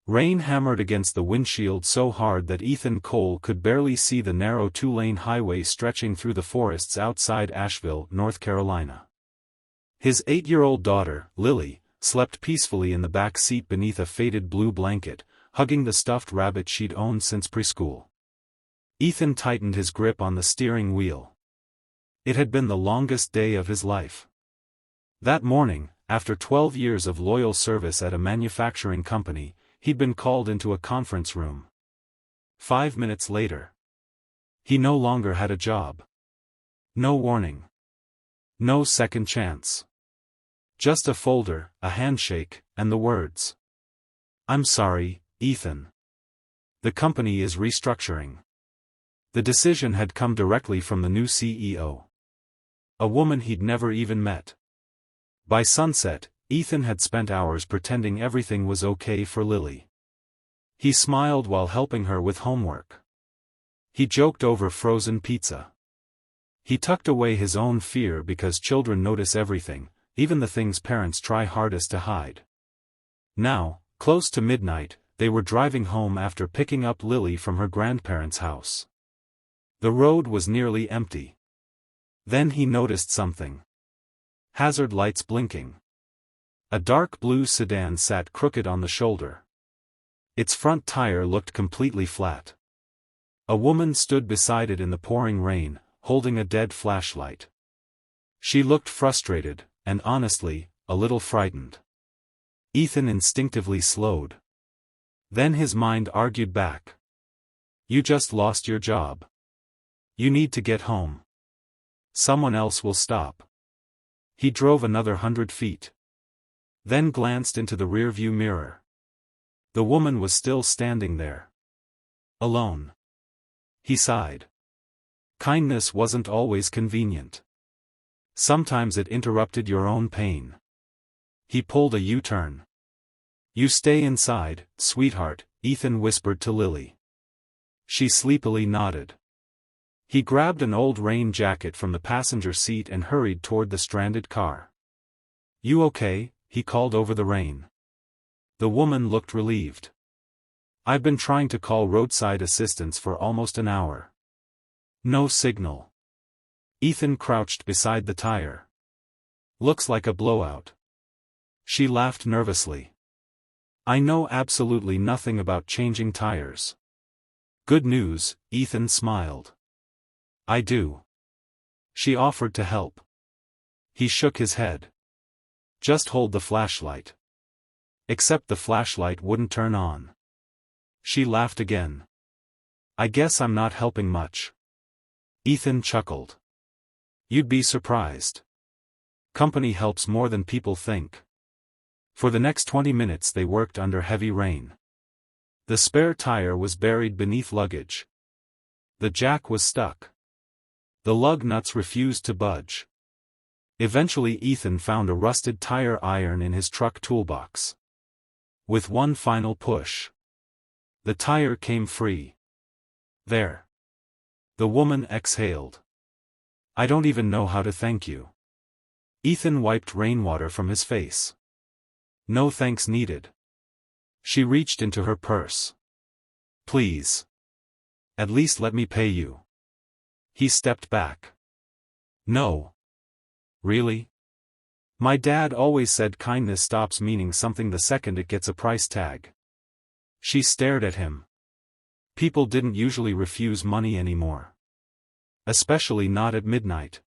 Rain hammered against the windshield so hard that Ethan Cole could barely see the narrow two-lane highway stretching through the forests outside Asheville, North Carolina. His 8-year-old daughter, Lily, slept peacefully in the back seat beneath a faded blue blanket, hugging the stuffed rabbit she'd owned since preschool. Ethan tightened his grip on the steering wheel. It had been the longest day of his life. That morning, after 12 years of loyal service at a manufacturing company, he'd been called into a conference room. 5 minutes later, he no longer had a job. No warning. No second chance. Just a folder, a handshake, and the words. "I'm sorry, Ethan. The company is restructuring." The decision had come directly from the new CEO. A woman he'd never even met. By sunset, Ethan had spent hours pretending everything was okay for Lily. He smiled while helping her with homework. He joked over frozen pizza. He tucked away his own fear because children notice everything, even the things parents try hardest to hide. Now, close to midnight, they were driving home after picking up Lily from her grandparents' house. The road was nearly empty. Then he noticed something. Hazard lights blinking. A dark blue sedan sat crooked on the shoulder. Its front tire looked completely flat. A woman stood beside it in the pouring rain, holding a dead flashlight. She looked frustrated, and honestly, a little frightened. Ethan instinctively slowed. Then his mind argued back. "You just lost your job. You need to get home. Someone else will stop." He drove another 100 feet. Then glanced into the rearview mirror. The woman was still standing there. Alone. He sighed. Kindness wasn't always convenient. Sometimes it interrupted your own pain. He pulled a U-turn. "You stay inside, sweetheart," Ethan whispered to Lily. She sleepily nodded. He grabbed an old rain jacket from the passenger seat and hurried toward the stranded car. "You okay?" he called over the rain. The woman looked relieved. "I've been trying to call roadside assistance for almost an hour. No signal." Ethan crouched beside the tire. "Looks like a blowout." She laughed nervously. "I know absolutely nothing about changing tires." "Good news," Ethan smiled. "I do." She offered to help. He shook his head. "Just hold the flashlight." Except the flashlight wouldn't turn on. She laughed again. "I guess I'm not helping much." Ethan chuckled. "You'd be surprised. Company helps more than people think." For the next 20 minutes they worked under heavy rain. The spare tire was buried beneath luggage. The jack was stuck. The lug nuts refused to budge. Eventually Ethan found a rusted tire iron in his truck toolbox. With one final push, the tire came free. "There." The woman exhaled. "I don't even know how to thank you." Ethan wiped rainwater from his face. "No thanks needed." She reached into her purse. "Please. At least let me pay you." He stepped back. "No. Really? My dad always said kindness stops meaning something the second it gets a price tag." She stared at him. People didn't usually refuse money anymore. Especially not at midnight.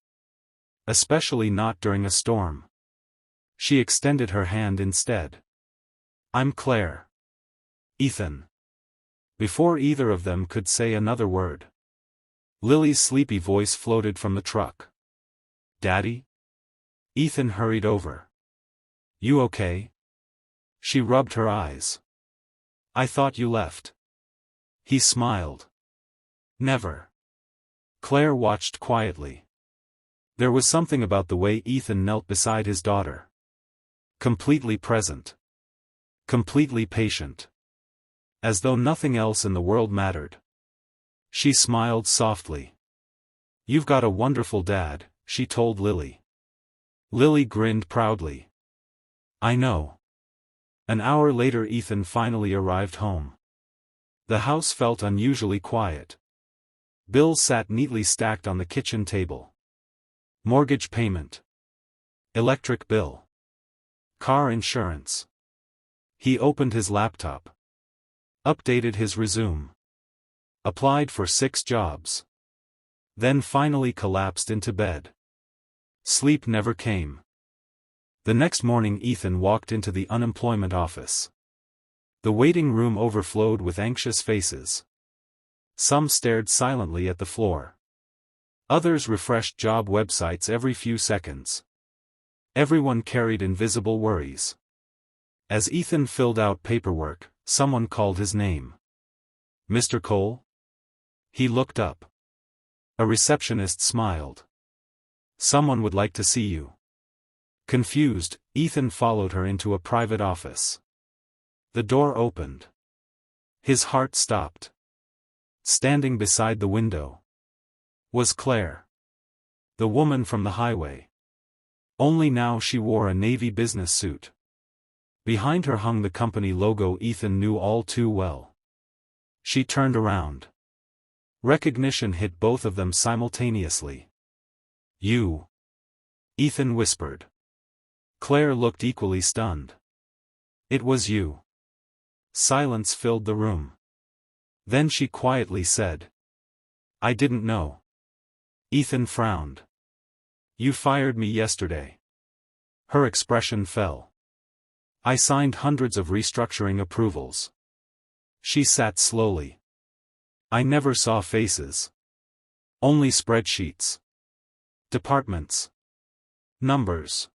Especially not during a storm. She extended her hand instead. "I'm Claire." "Ethan." Before either of them could say another word, Lily's sleepy voice floated from the truck. "Daddy?" Ethan hurried over. "You okay?" She rubbed her eyes. "I thought you left." He smiled. "Never." Claire watched quietly. There was something about the way Ethan knelt beside his daughter. Completely present. Completely patient. As though nothing else in the world mattered. She smiled softly. "You've got a wonderful dad," she told Lily. Lily grinned proudly. "I know. An hour later Ethan finally arrived home. The house felt unusually quiet. Bills sat neatly stacked on the kitchen table. Mortgage payment. Electric bill. Car insurance. He opened his laptop. Updated his resume. Applied for 6 jobs. Then finally collapsed into bed. Sleep never came. The next morning Ethan walked into the unemployment office. The waiting room overflowed with anxious faces. Some stared silently at the floor. Others refreshed job websites every few seconds. Everyone carried invisible worries. As Ethan filled out paperwork, someone called his name. "Mr. Cole?" He looked up. A receptionist smiled. "Someone would like to see you." Confused, Ethan followed her into a private office. The door opened. His heart stopped. Standing beside the window was Claire. The woman from the highway. Only now she wore a navy business suit. Behind her hung the company logo Ethan knew all too well. She turned around. Recognition hit both of them simultaneously. "You?" Ethan whispered. Claire looked equally stunned. "It was you." Silence filled the room. Then she quietly said, "I didn't know." Ethan frowned. "You fired me yesterday." Her expression fell. "I signed hundreds of restructuring approvals." She sat slowly. "I never saw faces. Only spreadsheets. Departments. Numbers.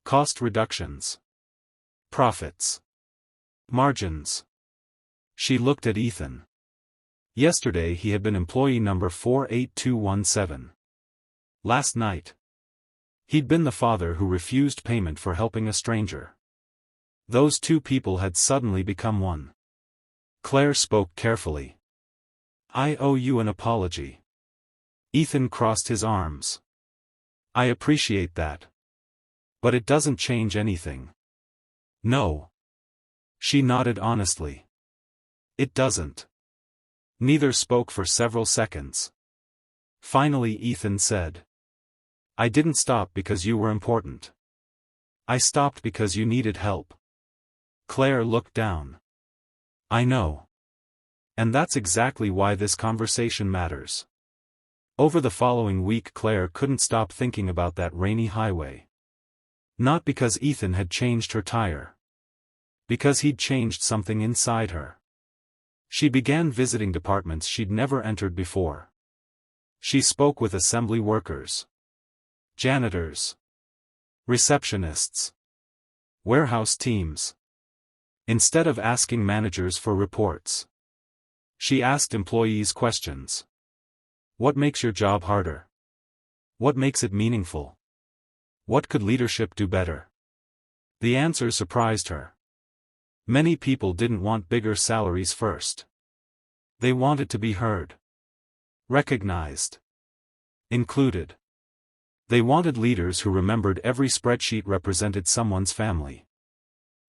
Cost reductions. Profits. Margins." She looked at Ethan. Yesterday he had been employee number 48217. Last night, he'd been the father who refused payment for helping a stranger. Those two people had suddenly become one. Claire spoke carefully. "I owe you an apology." Ethan crossed his arms. "I appreciate that. But it doesn't change anything." "No." She nodded honestly. "It doesn't." Neither spoke for several seconds. Finally Ethan said, "I didn't stop because you were important. I stopped because you needed help." Claire looked down. "I know. And that's exactly why this conversation matters." Over the following week Claire couldn't stop thinking about that rainy highway. Not because Ethan had changed her tire. Because he'd changed something inside her. She began visiting departments she'd never entered before. She spoke with assembly workers, janitors, receptionists, warehouse teams. Instead of asking managers for reports, she asked employees questions. What makes your job harder? What makes it meaningful? What could leadership do better? The answers surprised her. Many people didn't want bigger salaries first. They wanted to be heard, recognized, included. They wanted leaders who remembered every spreadsheet represented someone's family,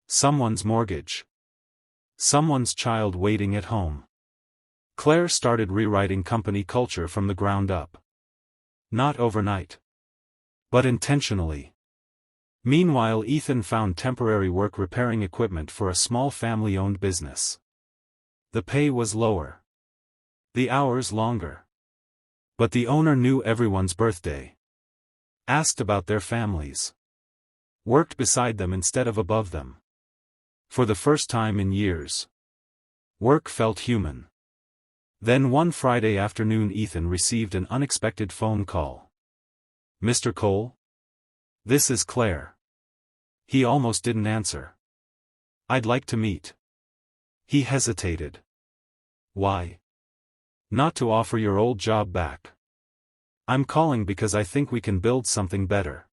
someone's mortgage, someone's child waiting at home. Claire started rewriting company culture from the ground up. Not overnight, but intentionally. Meanwhile Ethan found temporary work repairing equipment for a small family-owned business. The pay was lower. The hours longer. But the owner knew everyone's birthday. Asked about their families. Worked beside them instead of above them. For the first time in years, work felt human. Then one Friday afternoon Ethan received an unexpected phone call. "Mr. Cole? This is Claire." He almost didn't answer. "I'd like to meet." He hesitated. "Why?" "Not to offer your old job back. I'm calling because I think we can build something better."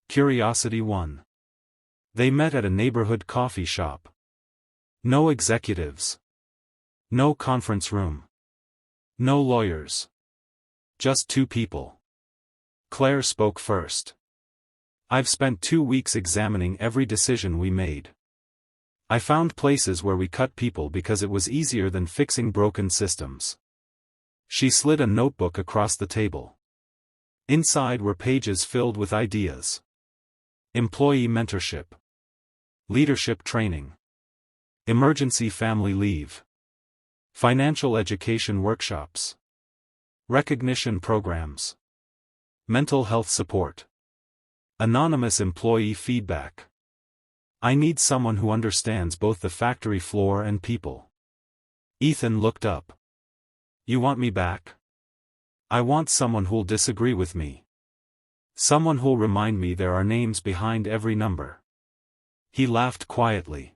Curiosity won. They met at a neighborhood coffee shop. No executives. No conference room. No lawyers. Just two people. Claire spoke first. "I've spent 2 weeks examining every decision we made. I found places where we cut people because it was easier than fixing broken systems. She slid a notebook across the table. Inside were pages filled with ideas. Employee mentorship. Leadership training. Emergency family leave. Financial education workshops. Recognition programs. Mental health support. Anonymous employee feedback. I need someone who understands both the factory floor and people. Ethan looked up. You want me back? I want someone who'll disagree with me. Someone who'll remind me there are names behind every number. He laughed quietly.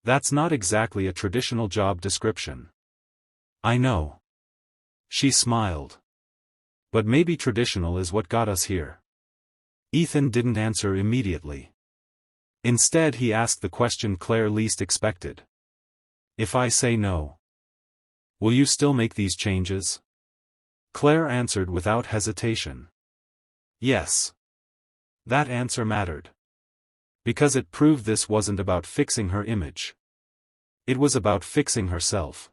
That's not exactly a traditional job description. I know. She smiled. But maybe traditional is what got us here. Ethan didn't answer immediately. Instead he asked the question Claire least expected. If I say no, will you still make these changes? Claire answered without hesitation. Yes. That answer mattered. Because it proved this wasn't about fixing her image. It was about fixing herself.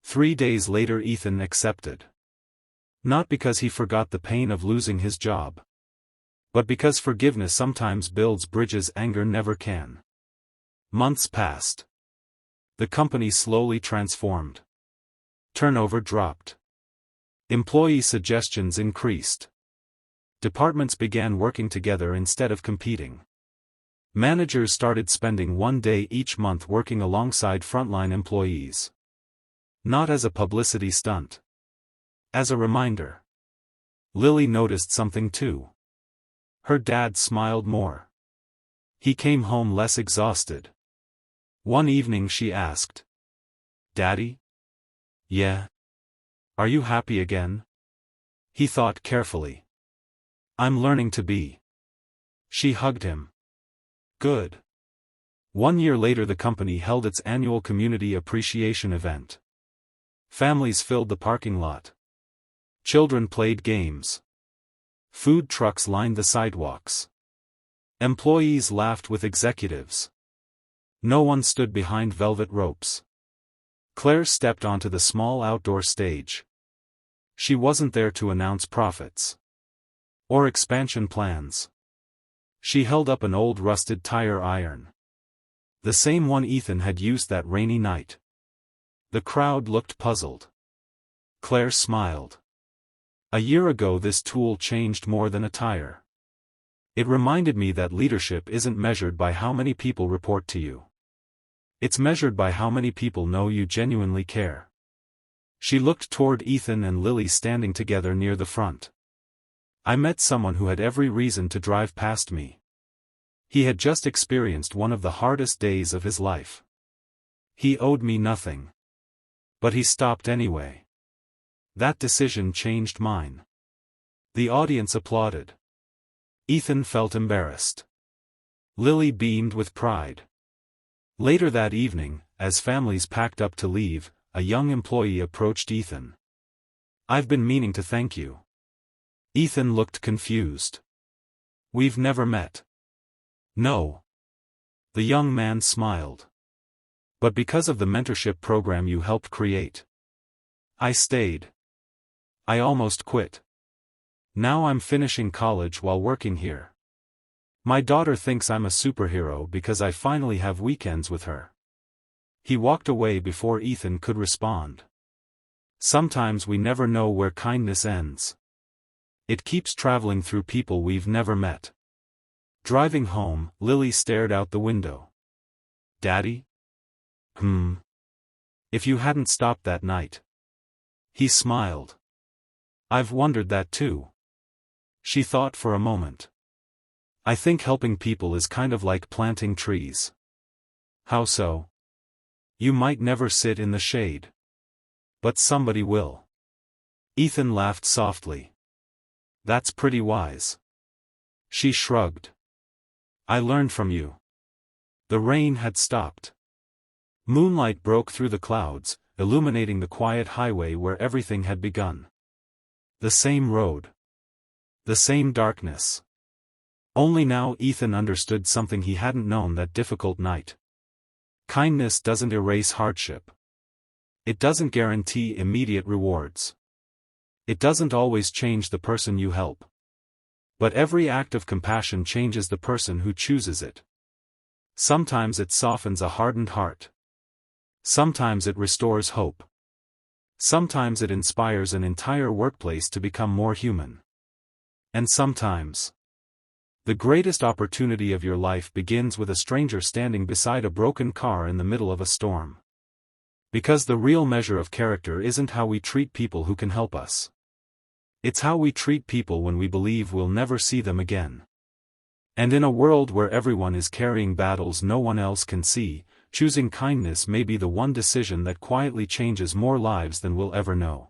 3 days later Ethan accepted. Not because he forgot the pain of losing his job. But because forgiveness sometimes builds bridges anger never can. Months passed. The company slowly transformed. Turnover dropped. Employee suggestions increased. Departments began working together instead of competing. Managers started spending 1 day each month working alongside frontline employees. Not as a publicity stunt. As a reminder. Lily noticed something too. Her dad smiled more. He came home less exhausted. One evening she asked, Daddy? Yeah? Are you happy again? He thought carefully. I'm learning to be. She hugged him. Good. 1 year later the company held its annual community appreciation event. Families filled the parking lot. Children played games. Food trucks lined the sidewalks. Employees laughed with executives. No one stood behind velvet ropes. Claire stepped onto the small outdoor stage. She wasn't there to announce profits. Or expansion plans. She held up an old rusted tire iron. The same one Ethan had used that rainy night. The crowd looked puzzled. Claire smiled. A year ago this tool changed more than a tire. It reminded me that leadership isn't measured by how many people report to you. It's measured by how many people know you genuinely care. She looked toward Ethan and Lily standing together near the front. I met someone who had every reason to drive past me. He had just experienced one of the hardest days of his life. He owed me nothing. But he stopped anyway. That decision changed mine. The audience applauded. Ethan felt embarrassed. Lily beamed with pride. Later that evening, as families packed up to leave, a young employee approached Ethan. I've been meaning to thank you. Ethan looked confused. We've never met. No. The young man smiled. But because of the mentorship program you helped create. I stayed. I almost quit. Now I'm finishing college while working here. My daughter thinks I'm a superhero because I finally have weekends with her. He walked away before Ethan could respond. Sometimes we never know where kindness ends. It keeps traveling through people we've never met. Driving home, Lily stared out the window. Daddy? If you hadn't stopped that night. He smiled. I've wondered that too. She thought for a moment. I think helping people is kind of like planting trees. How so? You might never sit in the shade. But somebody will. Ethan laughed softly. That's pretty wise. She shrugged. I learned from you. The rain had stopped. Moonlight broke through the clouds, illuminating the quiet highway where everything had begun. The same road. The same darkness. Only now Ethan understood something he hadn't known that difficult night. Kindness doesn't erase hardship. It doesn't guarantee immediate rewards. It doesn't always change the person you help. But every act of compassion changes the person who chooses it. Sometimes it softens a hardened heart. Sometimes it restores hope. Sometimes it inspires an entire workplace to become more human. And sometimes, the greatest opportunity of your life begins with a stranger standing beside a broken car in the middle of a storm. Because the real measure of character isn't how we treat people who can help us. It's how we treat people when we believe we'll never see them again. And in a world where everyone is carrying battles no one else can see, choosing kindness may be the one decision that quietly changes more lives than we'll ever know.